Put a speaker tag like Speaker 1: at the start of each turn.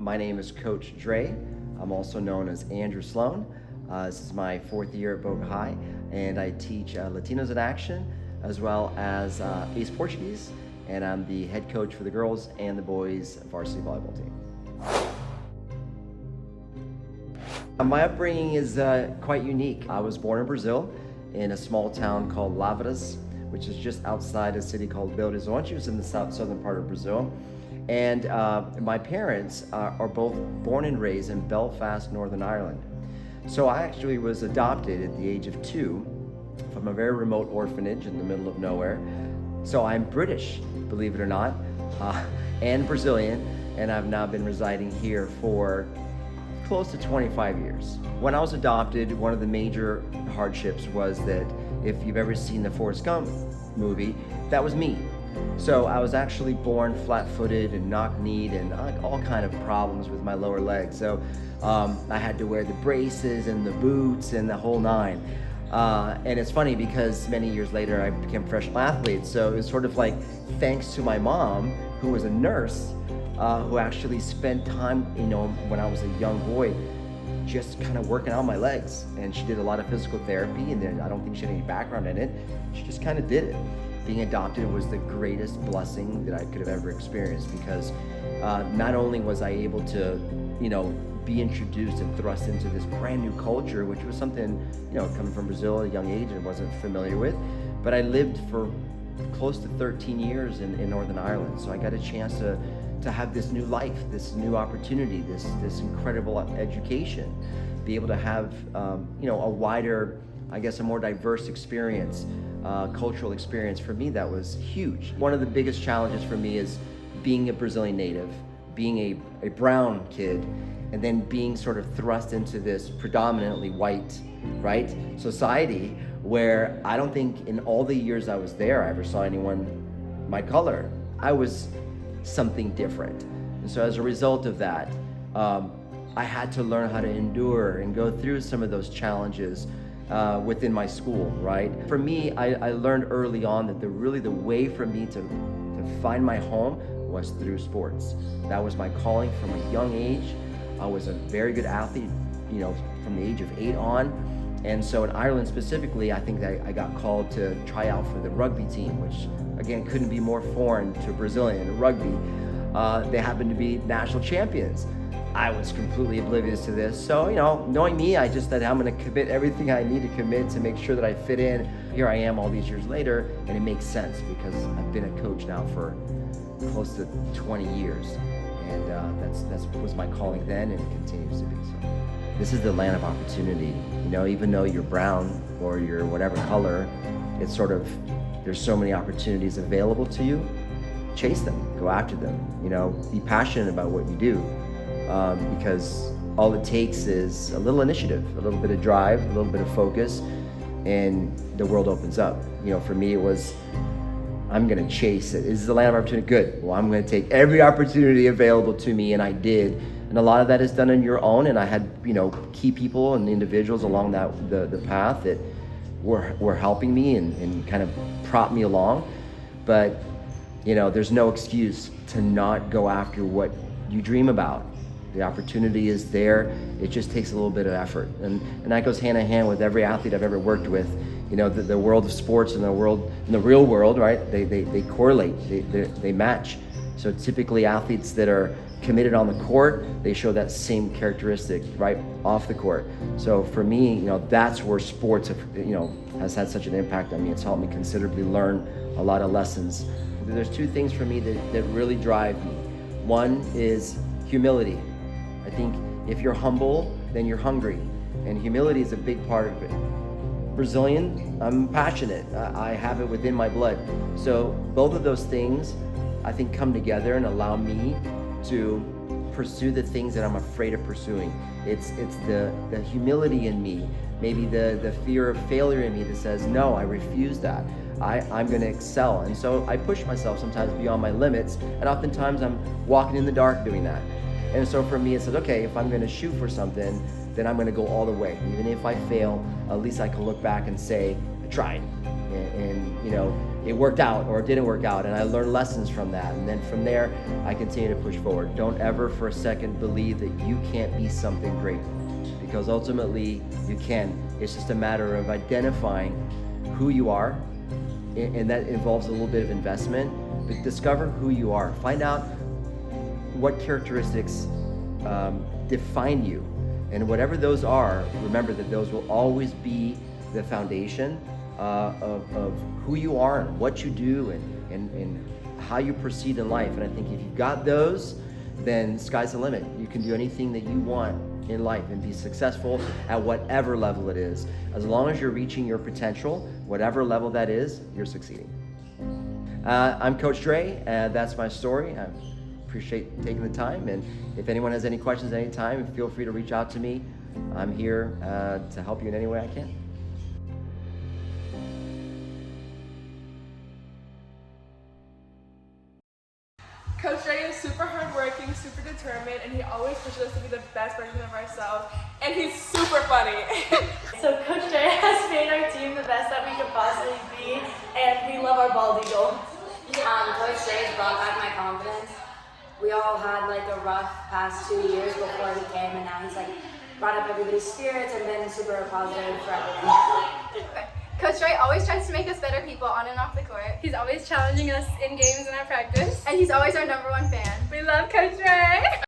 Speaker 1: My name is Coach Dre. I'm also known as Andrew Sloan. This is my 4th year at Boca High, and I teach Latinos in Action as well as Ace Portuguese, and I'm the head coach for the girls and the boys varsity volleyball team. My upbringing is quite unique. I was born in Brazil in a small town called Lavras, which is just outside a city called Belo Horizonte, which is in the southern part of Brazil. And my parents are both born and raised in Belfast, Northern Ireland. So I actually was adopted at the age of 2 from a very remote orphanage in the middle of nowhere. So I'm British, believe it or not, and Brazilian, and I've now been residing here for close to 25 years. When I was adopted, one of the major hardships was that if you've ever seen the Forrest Gump movie, that was me. So I was actually born flat-footed and knock-kneed and all kind of problems with my lower legs. So I had to wear the braces and the boots and the whole nine. And it's funny because many years later I became a professional athlete. So it was sort of like thanks to my mom, who was a nurse, who actually spent time, when I was a young boy, just kind of working out my legs. And she did a lot of physical therapy, and then I don't think she had any background in it. She just kind of did it. Being adopted was the greatest blessing that I could have ever experienced, because not only was I able to, be introduced and thrust into this brand new culture, which was something, coming from Brazil at a young age and wasn't familiar with, but I lived for close to 13 years in Northern Ireland. So I got a chance to have this new life, this new opportunity, this incredible education, be able to have, a wider, a more diverse experience, cultural experience. For me, that was huge. One of the biggest challenges for me is being a Brazilian native, being a brown kid, and then being sort of thrust into this predominantly white, society, where I don't think in all the years I was there I ever saw anyone my color. I was something different. And so as a result of that, I had to learn how to endure and go through some of those challenges within my school, right? For me, I learned early on that the way for me to find my home was through sports. That was my calling from a young age. I was a very good athlete, from the age of 8 on. And so in Ireland specifically, I think that I got called to try out for the rugby team, which again, couldn't be more foreign to Brazilian rugby. They happened to be national champions. I was completely oblivious to this. So, knowing me, I just said, I'm gonna commit everything I need to commit to make sure that I fit in. Here I am all these years later, and it makes sense because I've been a coach now for close to 20 years. And that was my calling then, and it continues to be so. This is the land of opportunity. Even though you're brown or you're whatever color, it's sort of, there's so many opportunities available to you. Chase them, go after them, be passionate about what you do, because all it takes is a little initiative, a little bit of drive, a little bit of focus, and the world opens up. For me, it was, I'm gonna chase it. This is the land of opportunity. Good. Well, I'm gonna take every opportunity available to me, and I did. And a lot of that is done on your own, and I had, key people and individuals along the path that were helping me and kind of propped me along. But, there's no excuse to not go after what you dream about. The opportunity is there. It just takes a little bit of effort. And that goes hand in hand with every athlete I've ever worked with. The world of sports and the real world, right? They correlate, they match. So typically athletes that are committed on the court, they show that same characteristic right off the court. So for me, that's where sports has had such an impact on me. It's helped me considerably learn a lot of lessons. There's 2 things for me that really drive me. One is humility. I think if you're humble, then you're hungry. And humility is a big part of it. Brazilian, I'm passionate. I have it within my blood. So both of those things, I think, come together and allow me to pursue the things that I'm afraid of pursuing. It's the humility in me, maybe the fear of failure in me that says, no, I refuse that. I'm gonna excel. And so I push myself sometimes beyond my limits, and oftentimes I'm walking in the dark doing that. And so for me, it says, okay, if I'm gonna shoot for something, then I'm gonna go all the way. Even if I fail, at least I can look back and say, I tried. and you know, it worked out or it didn't work out, and I learned lessons from that. And then from there, I continue to push forward. Don't ever for a second believe that you can't be something great, because ultimately you can. It's just a matter of identifying who you are, and that involves a little bit of investment. But discover who you are. Find out what characteristics define you, and whatever those are, remember that those will always be the foundation of who you are and what you do and how you proceed in life. And I think if you've got those, then sky's the limit. You can do anything that you want in life and be successful at whatever level it is. As long as you're reaching your potential, whatever level that is, you're succeeding. I'm Coach Dre, that's my story. I appreciate taking the time, and if anyone has any questions at any time, feel free to reach out to me. I'm here to help you in any way I can.
Speaker 2: Coach Dre is super hardworking, super determined, and he always pushes us to be the best version of ourselves, and he's super funny.
Speaker 3: So Coach Dre has made our team the best that we could possibly be, and we love our bald eagle.
Speaker 4: Coach Dre has brought back my confidence. We all had like a rough past 2 years before he came, and now he's like brought up everybody's spirits and been super positive for everyone.
Speaker 5: Coach Dre always tries to make us better people on and off the court.
Speaker 6: He's always challenging us in games and at practice.
Speaker 5: And he's always our #1 fan.
Speaker 6: We love Coach Dre!